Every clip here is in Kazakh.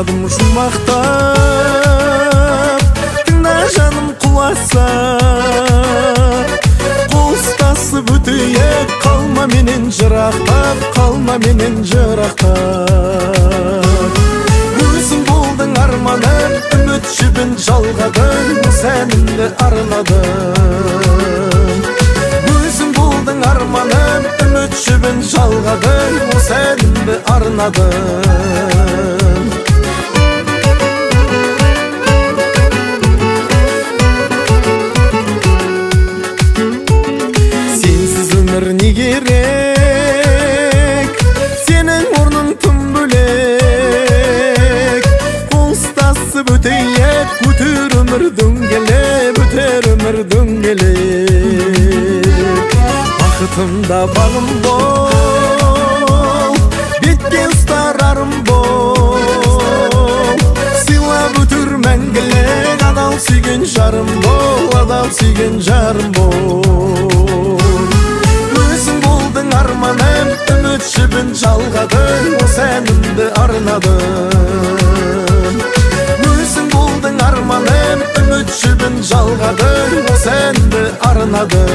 Баштадым жұмақтап, тыңда жаным құласа. Қол ұстасып өтейік, қалма менен жырақтап, қалма менен жырақтап. Өзің болдың арманым, үміт жібін жалғадың, сәнімді арнадым. Өзің болдың арманым, үміт жібін жалғадың, сәнімді арнадым. Сенсіз өмір не керек, сенің орның тым бөлек. Қол ұстасып өтейік, өтер өмір дөңгелеп, өтер өмір дөңгелеп. Бақытымда бағым бол, бетке ұстар арым бол. Сыйлап өтер мәңгілік, адал сүйген жарым бол, адал сүйген жарым бол. Өзің болдың арманым, үміт жібін жалғадың, сәнімді арнадым. Өзің болдың арманым, үміт жібін жалғадың, сәнімді арнадым.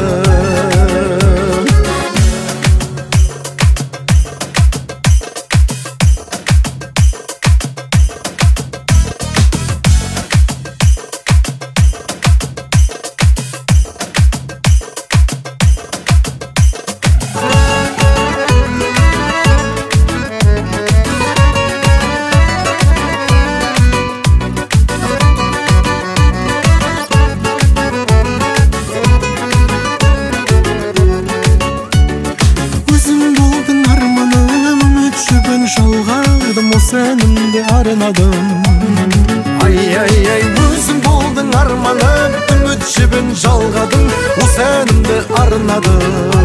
Жалғадым, сәнімді арнадым. Ай-ай-ай, өзің болдың арманым, үміт жібін жалғадым, сәнімді арнадым.